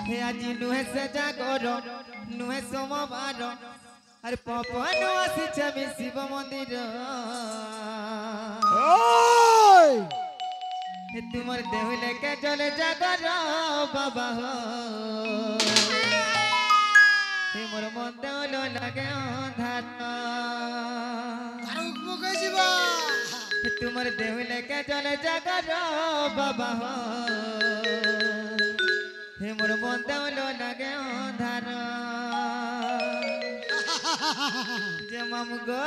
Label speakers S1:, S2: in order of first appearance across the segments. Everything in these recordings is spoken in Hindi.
S1: हे আজি নুহে সজা করো নুহে সোমবার আর পপন আসিছে আমি শিব মন্দির
S2: ওই
S1: হে তোমার দেহলে কে চলে জাগর বাবা হে মোর মন দেহল লাগে অন্ধার
S2: তারুক মুখে যাবা
S1: হে তোমার দেহলে কে চলে জাগর বাবা হে মোর মন দেহল লাগে অন্ধার যে মামু গো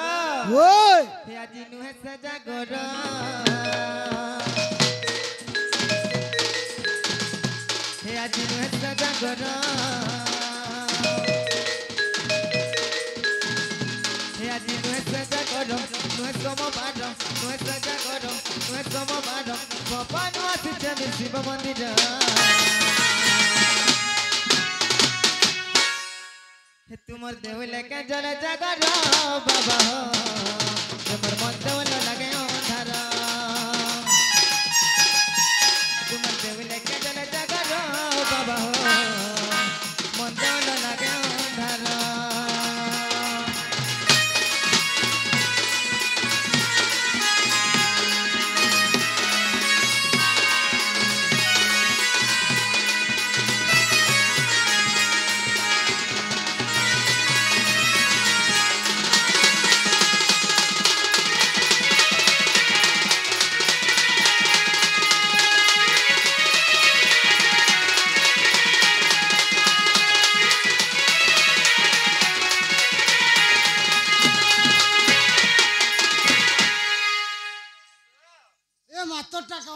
S2: ওই
S1: হে আজি নুহে সজা কর হে আজি নুহে সজা কর হে আজি নুহে সজা কর নুহে সোমবার নুহে সজা কর নুহে সোমবার পপন আসিছে আমি শিব মন্দির হে তোমার দেহলে কে জলে জাগর বাবা তোমার মন দেহল লাগে অন্ধার তোমার দেহলে কে জলে জাগর বাবা মন দেহল লাগে অন্ধার
S2: এ মাত্র টাকা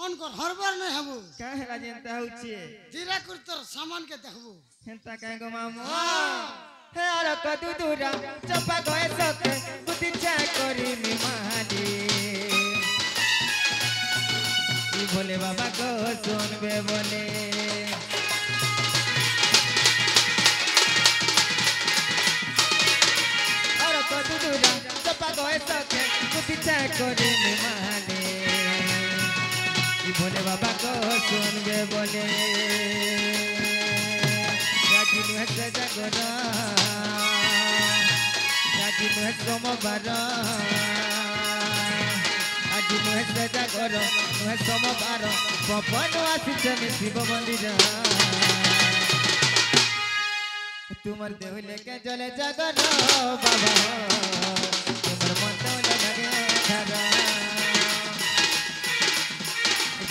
S2: অন কর হরবার নাই হবু
S1: কাহে রাজেন্তা হচ্ছে
S2: ধীরে করে তোর সামান কে দেখবো
S1: হেন্তা কাহে গো মামু হে আর কদু দুরা চপা গয়ে সকে বুদ্ধি চা করি মি মালি ই ভোলে বাবা গো শুনবে বলে আর কদু দুরা চপা গয়ে সকে বুদ্ধি চা করি মি মালি ই ভোলে বাবা গো শুনবে বলে আজি নুহে সজা কর আজি নুহে সোমবার আজি নুহে সজা কর নুহে সোমবার পপন আসিছে আমি শিব মন্দির তোমার দেহলে কে জলে জাগর বাবা তোমার মন দেহলে লাগে ধারা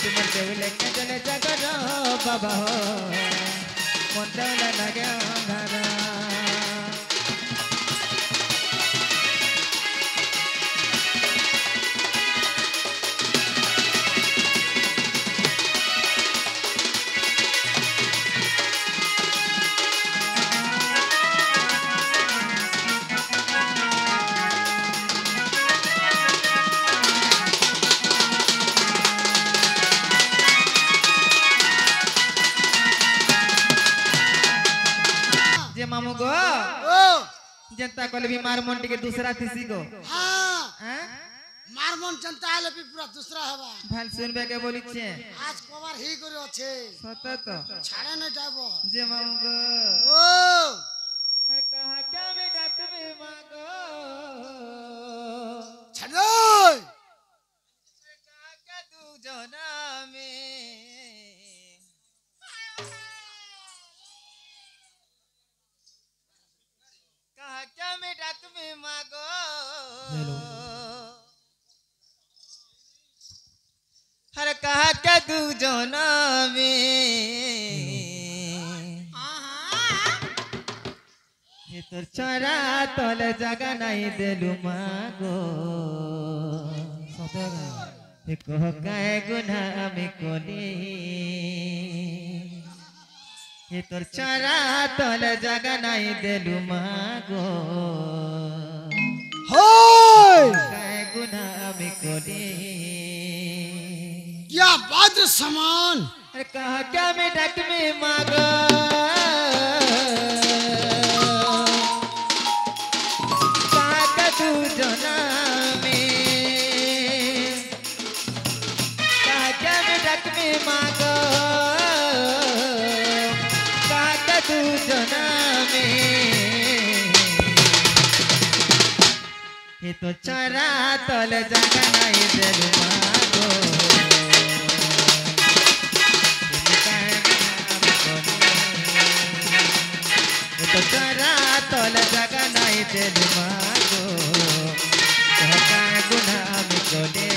S1: তোমার দেহলে কে জলে জাগর বাবা মন দেহলে লাগে ধারা जे मामू गो
S2: ও
S1: जनता कल बीमार मंटी के दूसरा तीसी गो
S2: হ্যাঁ
S1: हैं
S2: মার মন চিন্তা আইলে भी पूरा दूसरा हवा
S1: ভাল सुनबे के बोली छे
S2: আজ কবার হি করে আছে
S1: सत तो
S2: ছাড়ে না ড্রাইভার
S1: जे मामू गो
S2: ও
S1: अरे कहा क्या बेटा तुम्हें मांगो
S2: ছাড়ো
S1: कहा क्या तू जना में कहा क्या बेटा तुम्हें मांगो अरे कहा क्या तू जना में ये तोर चरा तोले जगह नहीं देलु मागो ये कह काहे गुनाह में कोली ये तोर चरा तोले जगह नहीं देलु मागो
S2: होय
S1: काहे गुनाह में कोली
S2: क्या बाद्र समान
S1: अरे कहा क्या मैं डक में मांगो कहा का तू जना में कहा क्या मैं डक में मांगो ये तो चरा तल जगह नहीं देलू मागो ये तो चरा तल जगह नहीं देलू मागो का गुनाह में कोले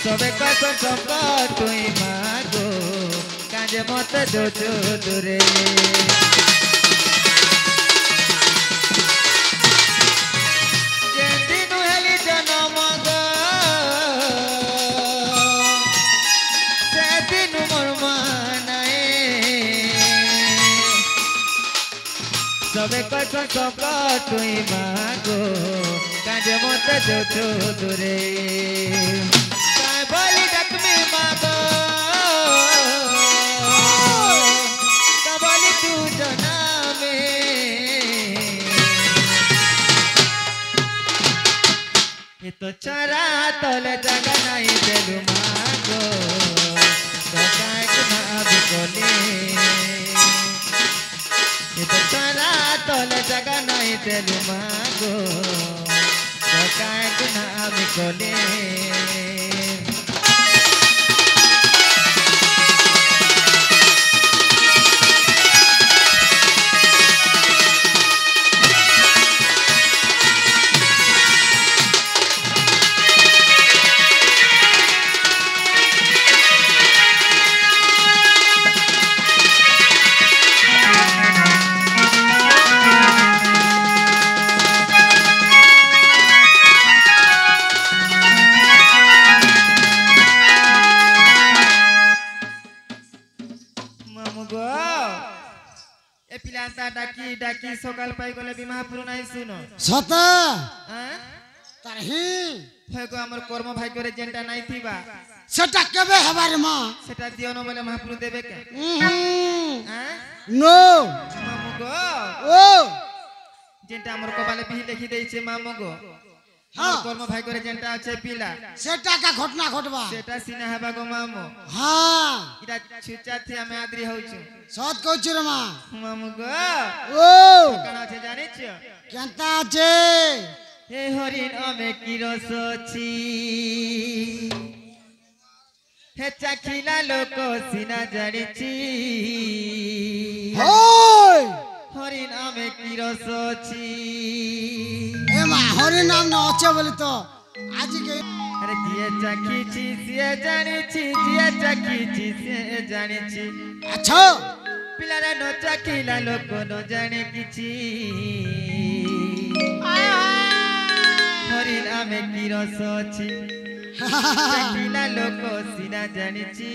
S1: सबे कतो चंपा तुई मागो काजे मत दो दूरे जेदिनु हेली जनम गो सेदिनु मोर मानाए सबे कतो चंपा तुई मागो काजे मत दो दूरे बोली जख्मी मागो कबली तू जना में ये तो चरा तल जगह नहीं देलू मागो ये तो चरा तल जगह नहीं देलू मागो गुनाह में कोले डाकी डाकी सकाल पाई गले महापुर नहीं सुनो
S2: सता
S1: हां
S2: तारही
S1: फेगो हमर कर्म भाग्य रे जेंटा नहीं थिबा
S2: सेटा केबे हबारे मां
S1: सेटा दियो न बोले महापुर देबे के हां
S2: नो
S1: मामू गो
S2: ओ
S1: जेंटा हमर कपाले बिही लिखि देई छे मामू गो हां कर्म भाग्य रे जेंटा আছে पिला
S2: सेटा का घटना घटबा
S1: सेटा सिना हबा गो मामू
S2: हां
S1: इरा छुचा थे हमें आदरी होछु
S2: सत कहछु रे मां
S1: मामू गो
S2: ओ
S1: कोन আছে জানি ছ
S2: केनता আছে
S1: हे हरिण अमे की रस छी हे चाखिला लोक सिना जानी छी
S2: होय
S1: हरिण अमे की रस छी
S2: ए मां हरिण नाम न আছে বলি তো আজি के
S1: अरे जिए चाखी छी से जानी छी जिए चाखी छी से जानी छी
S2: अच्छा
S1: पिलारा न चाखिला लोक न जाने किछि हरिण आमे की रस छी चाखिला लोक सिना जानी छी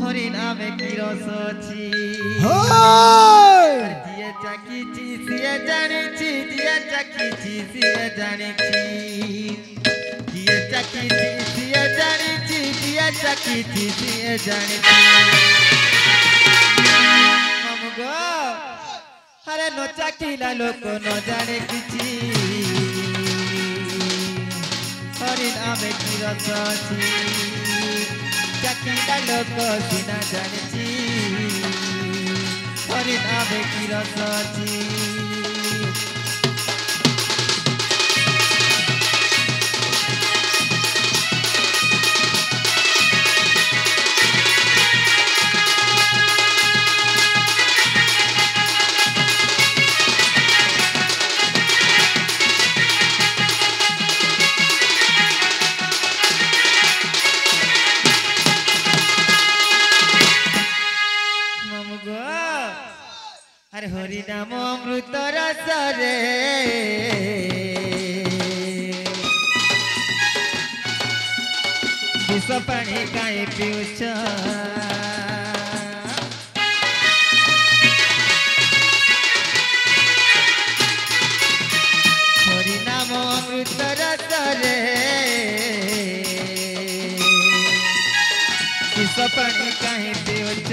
S1: हरिण आमे की रस छी
S2: होय
S1: जिए चाखी छी से जानी छी जिए चाखी छी से जानी छी जिए चाखी छी से जानी छी जिए चाखी छी से जानी छी हमगो अरे न चाखिला लोक न जाने किछि हरिण आमे की रस छी चाखिला लोक सिना जाने छी हरिण आमे की रस छी হরিনাম অমৃত রসরে বিষ পানি কাই পিউছ হরিনাম অমৃত রসরে বিষ পানি কাই পিউছ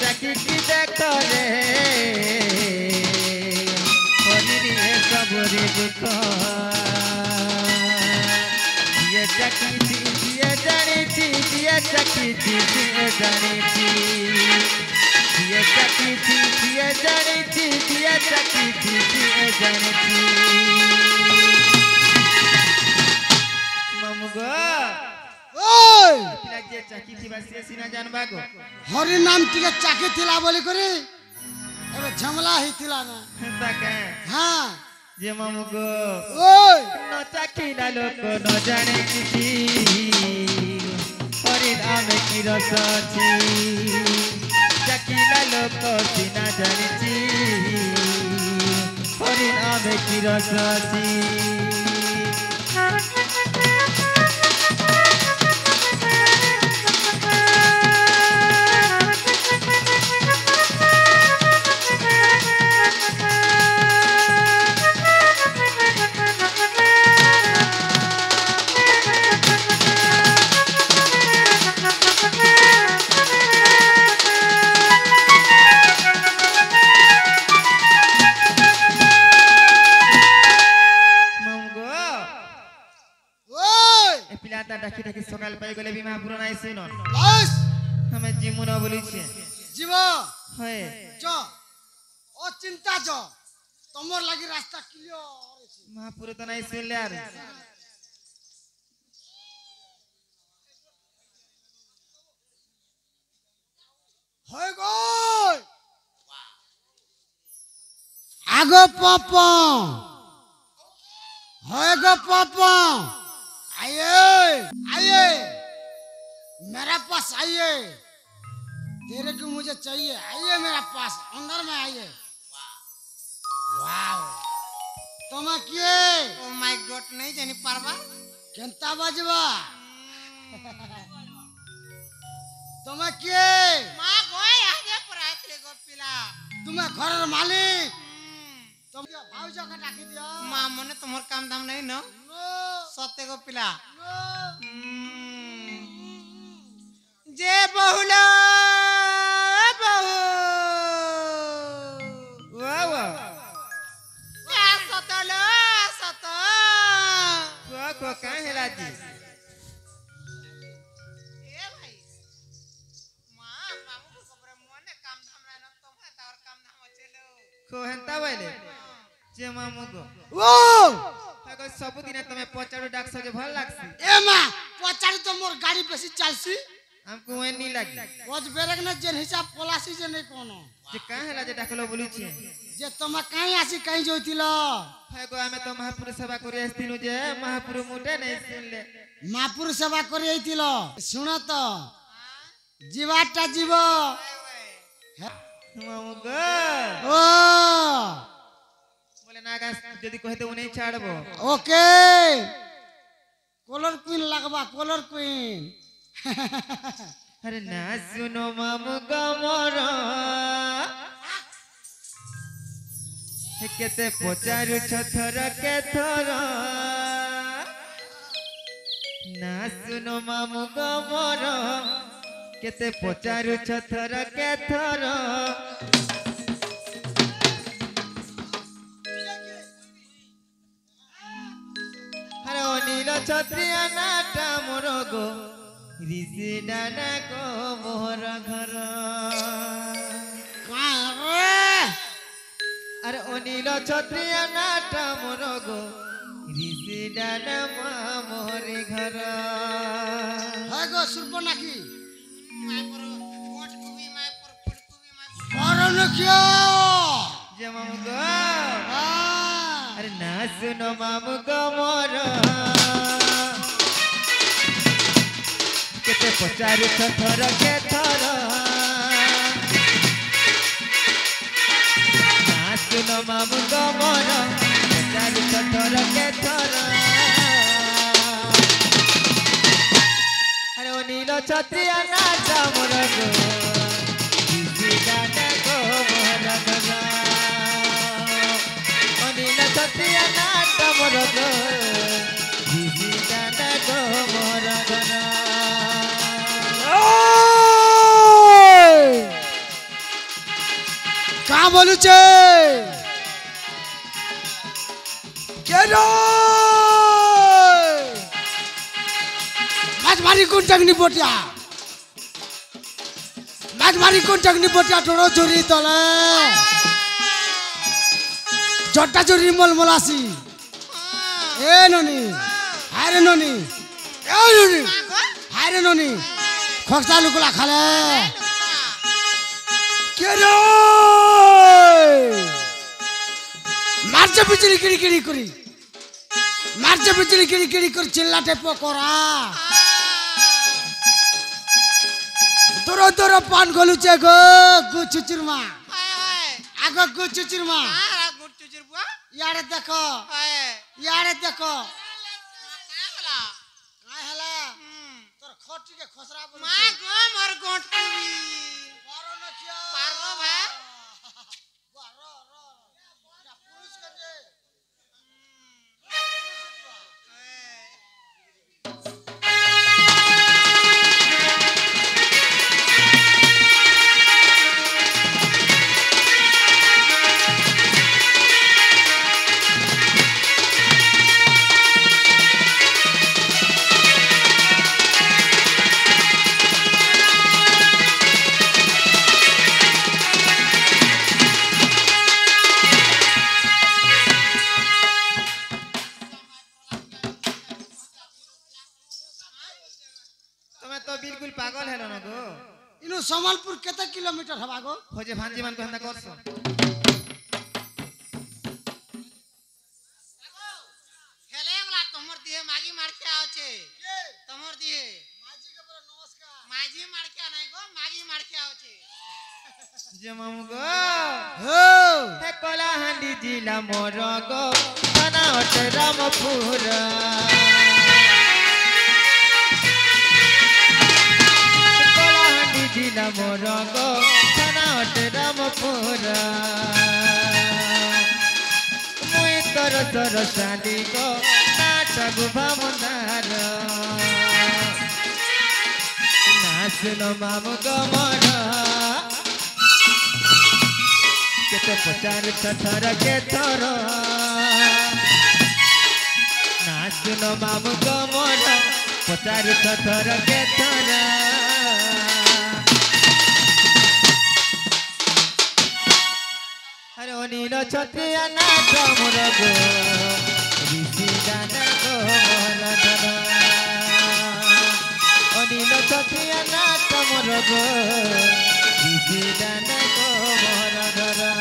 S1: চাকি কি দেখো রে হরি সবরে দুঃখ দিয়ে চাকিছি দিয়ে জানিছি দিয়ে চাকিছি দিয়ে জানিছি দিয়ে চাকিছি দিয়ে জানিছি দিয়ে চাকিছি দিয়ে জানিছি মামু গো
S2: ওই
S1: যে চাকি থিবা সে সিনা জানবা গো
S2: হরি নাম টিকে চাকি থিলা বলি করে এবে ঝামেলা হইতিলা না
S1: তাকে
S2: হ্যাঁ
S1: যে মামু গো
S2: ওই
S1: ন চাকি না লোক ন জানে কিছু হরি নাম কি রস আছে চাকি না লোক সিনা জানিছি হরি নাম কি রস আছে ডাকি ডাকি সকাল পাই গলে বিমা পুরো নাই শুন
S2: বস
S1: আমি জিমু না বলিছি
S2: জীব
S1: হয়
S2: চ ও চিন্তা চ তোমার লাগি রাস্তা ক্লিয়ার আছে
S1: মহাপুর তো নাই শুনলে আর
S2: হয় গো আগো পাপ হয় गो पापा आइए आइए मेरा पास आइए तेरे को मुझे चाहिए आइए मेरा पास अंदर में आइए वाओ तमा किए
S3: ओ माय गॉड नहीं जानी पारबा
S2: केंता बजबा तमा किए
S3: मां गोय आगे पराइतले गो पिला
S2: तुम्हें घर मालिक तुम भाऊजा का डाकी दिया
S3: मां मने तुम्हार काम धाम नहीं न
S2: नो
S3: सत्य गो पिला
S2: नो
S3: जे बहुला बहु
S1: वाह वाह
S3: क्या सतलो सत
S1: को का हेला जी
S3: ए भाई मां मामू को बरे मने काम धाम नहीं न तुम्हे तार काम धाम चलो
S1: को हेंता बोले जे मामू को
S2: ओ
S1: ताको सब दिन तमे पचाड़ो डाक सके भल लागसी
S2: ए मां पचाड़ी तो मोर गाड़ी पे से चलसी
S1: हमको वे नहीं लगी
S2: ओज बेरक न जेन हिसाब पलासी जे नहीं कोनो
S1: जे का हेला जे डाकलो बोली छी
S2: जे तमा काई आसी काई जोइतिलो
S1: ताको हमें तो महापुर सेवा करी आस्तिनु जे महापुर मुटे नहीं सुनले
S2: महापुर सेवा करी आइतिलो सुनो तो जीवाटा जीव
S1: मामू को
S2: ओ
S1: बोले नागा यदि कहते उन्हें छाड़बो
S2: ओके कलर क्वीन लगवा कलर क्वीन
S1: अरे ना सुनो मामू गमरा केते पचारु छथर के थर ना सुनो मामू गमरा केते पचारु छथर के थर अरे अनिल छत्रिया नाटा मोर गो ऋषि डाना को मोहर घर अरे अनिल छत्रिया नाटा मोर गो ऋषि डाना मोहर घर
S2: है गो सुरपनाखी
S3: माय पर कोट कुबी माय पर फुल कुबी माय
S2: मरन क्यों
S1: जे मामू गो अरे ना सुनो मामू गो मोर केते पचारि थर के थर नाचुन मामु गमर पचारि थर के थर अरे ओ नील छत्रिया नाच मोर गो बिजी गाना गो मोर गो ओ नील छत्रिया नाच मोर गो बिजी गाना गो मोर गो
S2: का बोलू छे केरो मारी कोन टंगनी पोटिया मारी कोन टंगनी पोटिया टोरो चोरी तले जट्टा चोरी मलमलासी ए ननी हारे ननी ए ननी हारे ननी खक्सा लुकुला खाले केरो मारचे बिजली किड़ी किड़ी करी मारचे बिजली किड़ी किड़ी कर चिल्लाटे पकोरा तोरो तोरो पान गलुचे गो गुचुचुरमा आगो गुचुचुरमा यारे देखो हला तोर खोटी के खसरा बोल
S3: मां गो मोर गोंटी
S2: मारो न किया
S3: पारलो भा
S2: ना पुरुष के जे
S1: बिल्कुल पागल है ना गो
S2: इनो संबलपुर केते किलोमीटर हवा गो
S1: हो जे भांजी मान को हंदा करसो
S3: हेले वाला तमर दिए मागी मार के आओ छे तमर दिए
S2: माजी के बड़ा नमस्कार
S3: माजी मार के नहीं गो मागी मार के आओ छे
S1: जे मामू गो
S2: हो
S1: हे कलाहांडी जिला मोर गो थाना हट रामपुर जिला मोर गो थाना हट रामपुर मुई तोर तोर साली गो नाटक भावनार नाचन मामू गमर केते पचार थर के थर नाचन मामू गमर पचार थर के थर अरे ओ नील छत्रिया नाच मोर गो बिजी गाना गो मोर गो ओ नील छत्रिया नाच मोर गो बिजी गाना गो मोर गो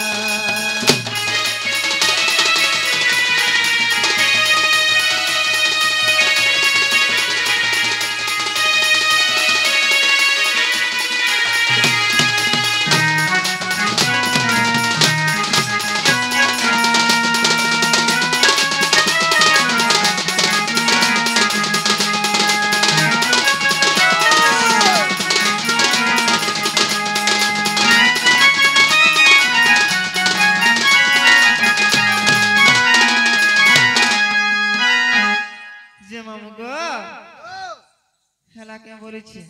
S1: हेला के बोले छी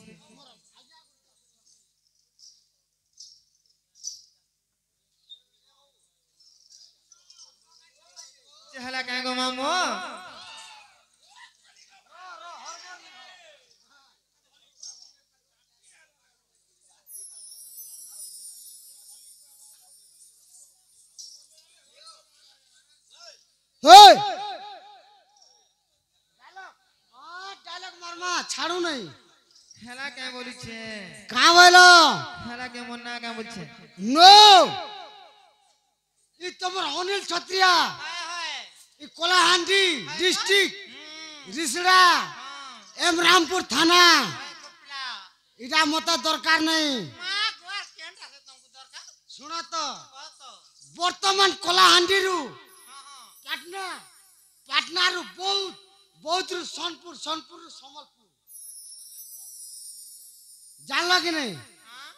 S1: हेला के गो मामू
S2: ओए डायलॉग मारमा छाड़ू नहीं
S1: हेला के बोली छे
S2: कहां बोलो
S1: हेला के मुन्ना के बोल छे
S2: नो ई तमर अनिल छत्रिया ई कोलाहांडी डिस्ट्रिक्ट रिसड़ा एम रामपुर थाना इटा मत दरकार नहीं
S3: माँ गुआर केंटा से तुमको दरकार
S2: सुन तो
S3: कह तो
S2: वर्तमान कलाहांडी रु
S3: हाँ हाँ
S2: पाटना पाटना रु बहुत रु सोनपुर सोनपुर रु समलपुर जानला कि नहीं
S3: हाँ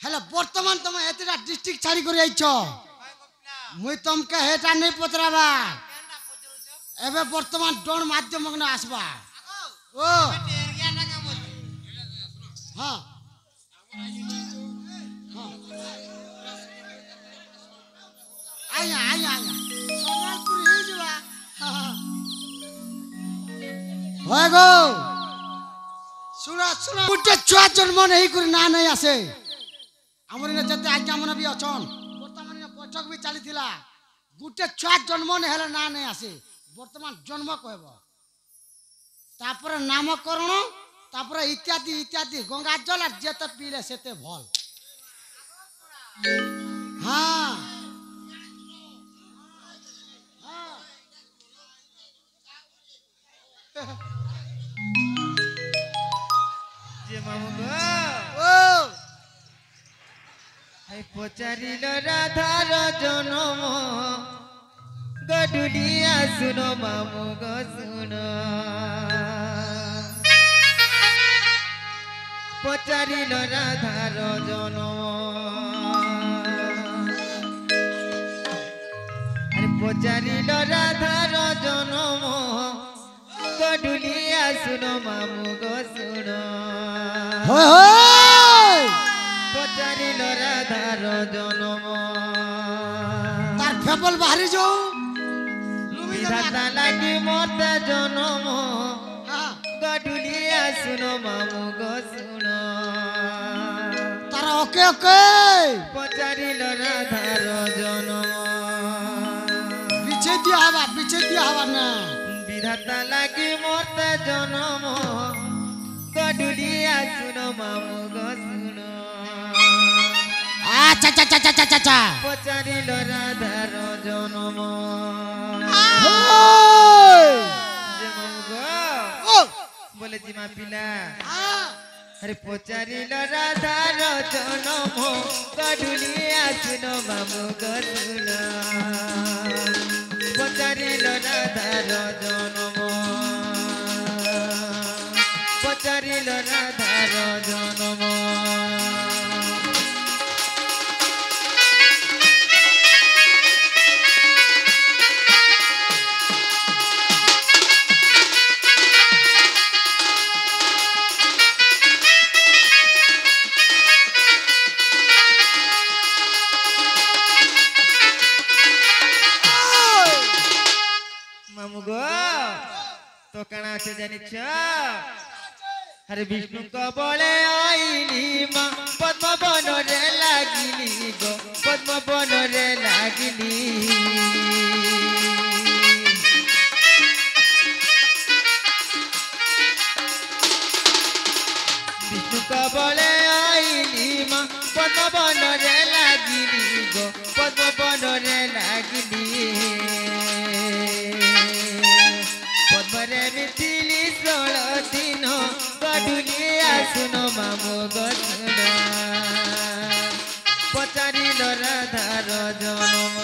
S2: हेलो वर्तमान तुम एतरा डिस्ट्रिक्ट छाड़ी कर आइछो
S3: भाई गोपला
S2: मुई तुमके हेटा नहीं पचराबा
S3: केंटा पुचरू जो
S2: एबे वर्तमान डोन माध्यम में आसबा
S3: आगो
S2: ओ
S3: बेटे एरिया ना काम होती
S2: हाँ आया आया आया सोनालपुर ही जवा होय गो सुना सुना गुटे छुआ जन्म नहीं कर ना नहीं आसे हमर ने जते आज्ञा मन भी अछन वर्तमान ने बैठक भी चली थिला गुटे छुआ जन्म नहीं हेले ना नहीं आसे वर्तमान जन्म कहबो तापर नामकरण तापर इत्यादि इत्यादि गंगा जल और जेते पीले सेते भल हाँ
S1: जे मामुगो
S2: ओ
S1: हाय पचारिल राधार जनम गडुलिया सुनो मामुगो सुनो पचारिल राधार जनम अरे पचारिल राधार जनम गडुलिया सुनो मामुगो सुनो
S2: होय होय
S1: पचारिल राधार जनम
S2: तार फेबल बाहरी जो
S1: विधाता लागि मते जनम
S2: हाँ
S1: गडुलिया सुनो मामुगो सुनो
S2: तार ओके ओके
S1: पचारिल राधार जनम
S2: पीछे दिया हवा ना
S1: विधाता लागि मते जनम गडुलिया सुनो मामुगो सुनो
S2: अच्छा अच्छा अच्छा अच्छा अच्छा अच्छा
S1: पचारिल राधार जनम
S2: होय
S1: जे मामुगो
S2: ओ
S1: बोले जिमा पिला
S2: हाँ
S1: अरे पचारिल राधार जनम गडुलिया सुनो मामुगो सुनो पचारिल राधार जनम पचारिल राधार जनम मामुगो तो काना আছে জানিছ अरे विष्णु को बळे आईली मा पद्म बनरे लागिली गो पद्म बनरे लागिली विष्णु को बळे आईली मा पद्म बनरे लागिली गो पद्म बनरे लागिली पद्मरे मिथिली 16 दिन गडुलिया सुनो मामुगो सुनो पचारिल राधार जनम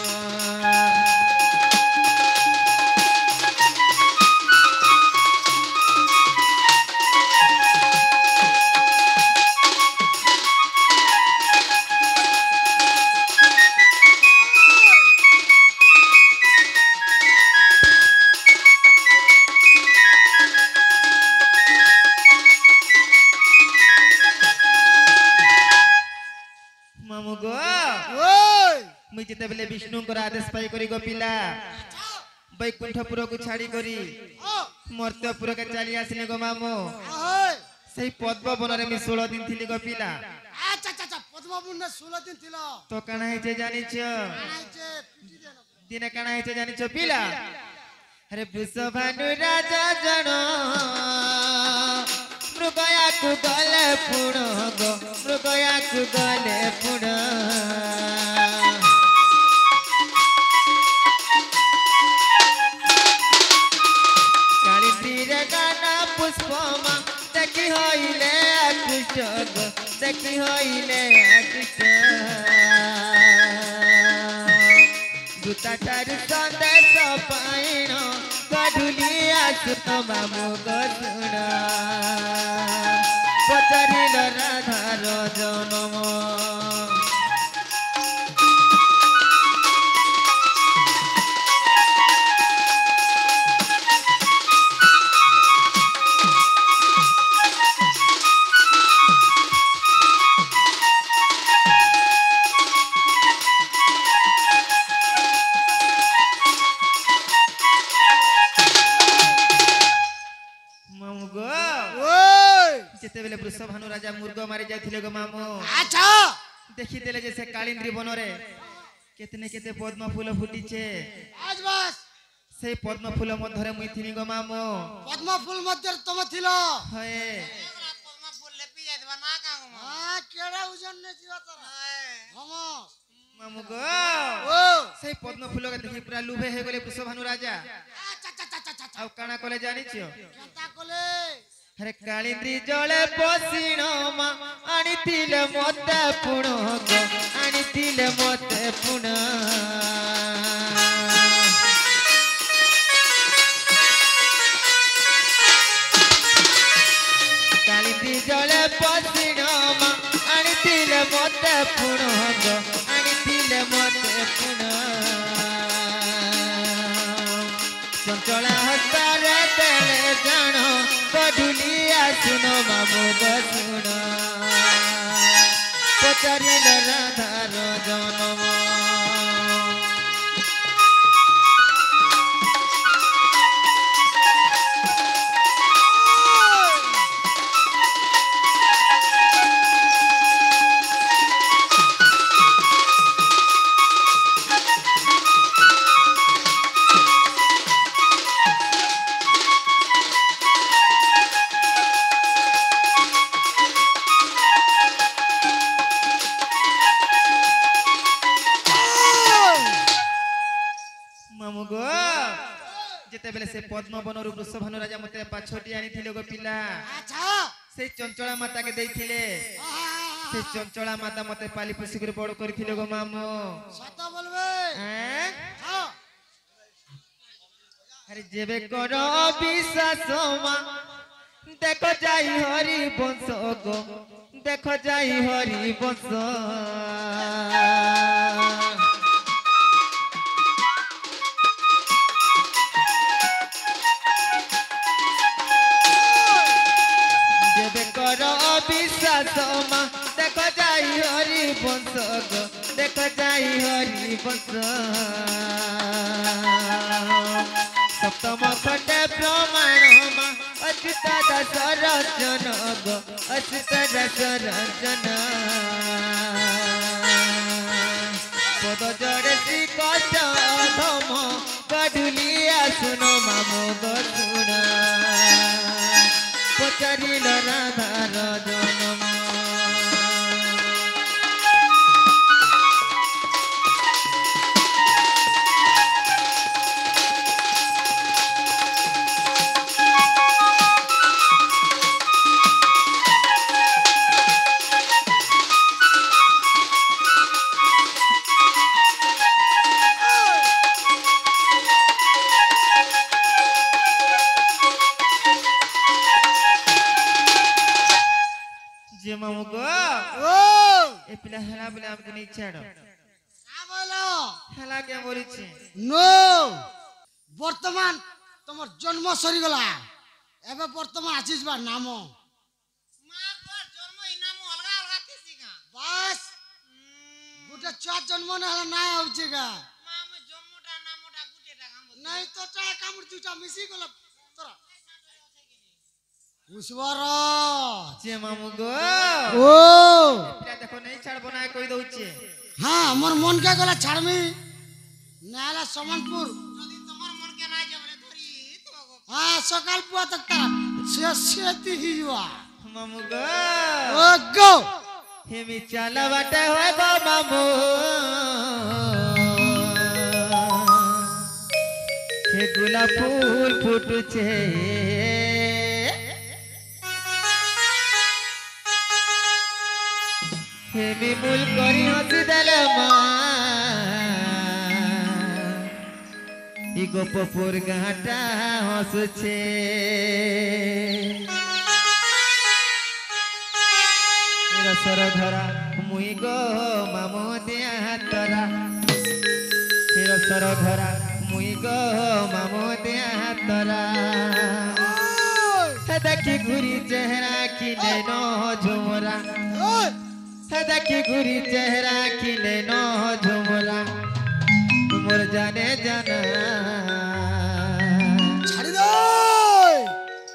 S1: मामुगो
S2: ओय
S1: मुई जेतेबेले विष्णु को आदेश पाई करी गो पिला बैकुंठपुर को छाड़ी करी
S2: ओ
S1: मर्त्यपुर के चली आसने गो मामू
S2: ओय
S1: सही पद्म बनरे मी 16 दिन थिली गो पिला
S2: अच्छा अच्छा अच्छा पद्मपुर ने 16 दिन थिलो
S1: तो काना हेचे जानिछ
S2: आइचे पिटी देनो
S1: दिने काना हेचे जानिछ पिला अरे वृषभानु राजा जन मृगया को गले पुण गो मृगया को गले पुण काली तीर गाना पुष्पमा देख देखी होइले आकुश गो देखी होइले आकुश दूता ठारू संदेश पाइण गढुली आसुन मामु गो सुन पचारिल राधार जनम जेते बेले वृषभानु राजा मुर्ग मारी जाइथिले गो मामू
S2: अच्छा
S1: देखि देले जे से कालिंद्री बनरे केतने केते पद्म फूल फुटिछे
S2: आज बस
S1: से पद्म फूल मध्यरे मुई थिनी गो मामू
S2: पद्म फूल मध्य तुम थिलो
S1: हए
S3: पद्मा फूल लेपी जाय देबा ना का
S2: हां केड़ा उजन ने जीवा तोरा हम
S1: मामू गो
S2: ओ
S1: से पद्म फूल के देखि पूरा लुभे हे गेले वृषभानु राजा आ काना कोले जानि छियो
S2: केता कोले
S1: अरे कालिंद्री जले पसिण मा आनिथिले मते पुण गो आनिथिले मते पुण कालिंद्री जले पसिण मा आनिथिले मते पुण गो आनिथिले मते पुण चंचला हस्तारे तेले जान गढुलिया सुन मामु गो सुन पचारिल राधार जनम मामू गो जेते बेले से पद्म बनरु वृषभानु राजा मते पाछोटी आनिथिले गो पिला
S2: अच्छा
S1: से चंचला माता के देइथिले से चंचला माता मते पाली पोसी कर बड़ करथिले गो मामू
S2: सत बोलबे
S1: हैं
S2: हां
S1: अरे जेबे करो विश्वास मा देखो जाई हरि वंश गो देखो जाई हरि वंश जेबे करो विश्वास मा देखो जाई हरि वंश गो देखो जाई हरि वंश सप्तम खंडे प्रमाण मा अच्युत दास रचन गो अच्युत दास रचन पद जड़े श्री कष्ट धम गढुलिया सुन मामु गो सुन पचारिल राधार जनम जे मामू गो
S2: ओ
S1: ए पिला हेला बोले हमके नहीं छाड़ो
S2: का बोलो
S1: हेला के बोली छी
S2: नो वर्तमान तमर जन्म सरी गला एबे वर्तमान आछिस बा नाम
S3: मा पर जन्म इनाम अलगा अलगा थिसी का
S2: बस गुटे चार जन्म न हला ना आउचे का
S3: मा म जम्मुटा नामटा गुटेटा काम
S2: नहीं तो टा कामुर दुटा मिसी गला तोरा ईश्वर
S1: जे मामू गो
S2: ओ
S1: पिला देखो नहीं छाड़ बनाए कोई दउचे
S2: हां मोर मन के गला छाड़मी नाला समनपुर
S3: যদি তোমার মন কে নাই যাবে ধরি তোমাগো
S2: हां सकाल पुआ तक तारा सेती हिवा
S1: मामू गो
S2: ओ गो
S1: हेमी चाला बाटे होय गो मामू हे गुलाब फूल फुटुछे হেমি মূল করি হসি দেলে মা ই গোপপুর গাঁটা হসুছে রসর ধরা মুই গো মামু দিয়া হাতরা রসর ধরা মুই গো মামু দিয়া হাতরা দেখি ঘুরি চেহারা কিনে ন ঝুমরা দেখি ঘুরি চেহারা কিনে ন ঝুমরা মোর জানে জানা
S2: ছাড়ি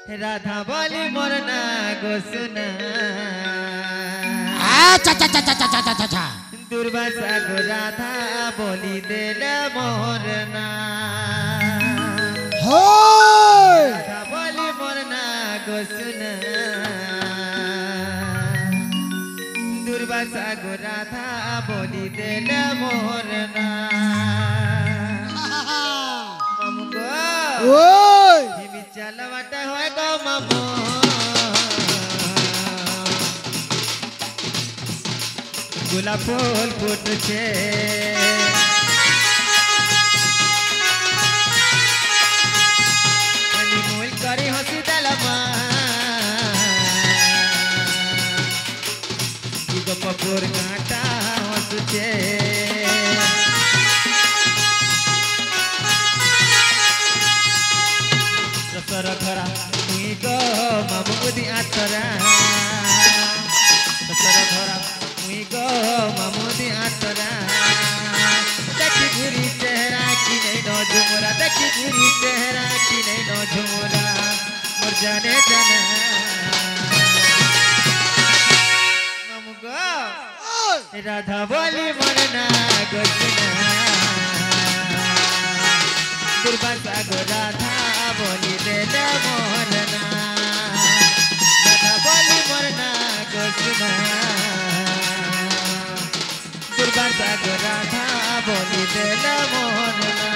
S2: দে
S1: রাধা বলি মোর না গো সুনা
S2: আচ্ছা আচ্ছা আচ্ছা আচ্ছা আচ্ছা আচ্ছা
S1: দুর্বাসা গো রাধা বলি দেলে মোর না
S2: হয়
S1: রাধা বলি মোর না গো সুনা দুর্বাসা গো রাধা বলি দেলে মোর না মামু গো
S2: ওই
S1: হিমি চালবাটা হয় গো মামু গোলাপ ফুল ফুটছে মূল করি হসি দেলমা গোপপুর গাঁটা হসুছে রসর ধরা মুই গো মামু বুদি আতরা রসর ধরা মুই গো মামু দি আতরা দেখি ঘুরি চেহারা কিনে ন ঝুমরা দেখি ঘুরি চেহারা কিনে ন ঝুমরা মোর জানে জানা মামু গো রাধা বলি মোর না গো সুনা দুর্বাসা গো রাধা বলি দেলে মোর না রাধা বলি মোর না গো সুনা দুর্বাসা গো রাধা বলি দেলে মোর না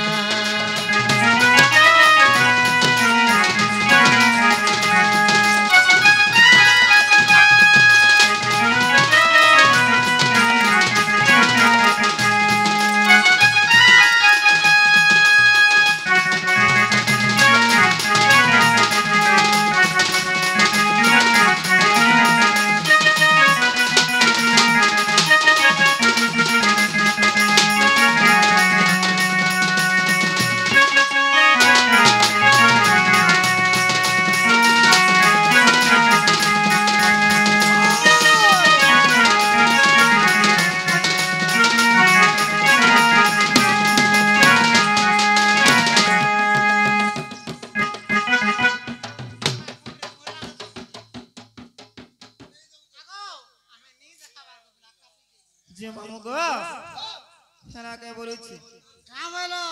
S1: যে মামু গো সারা কে বলেছি
S2: কাম হলো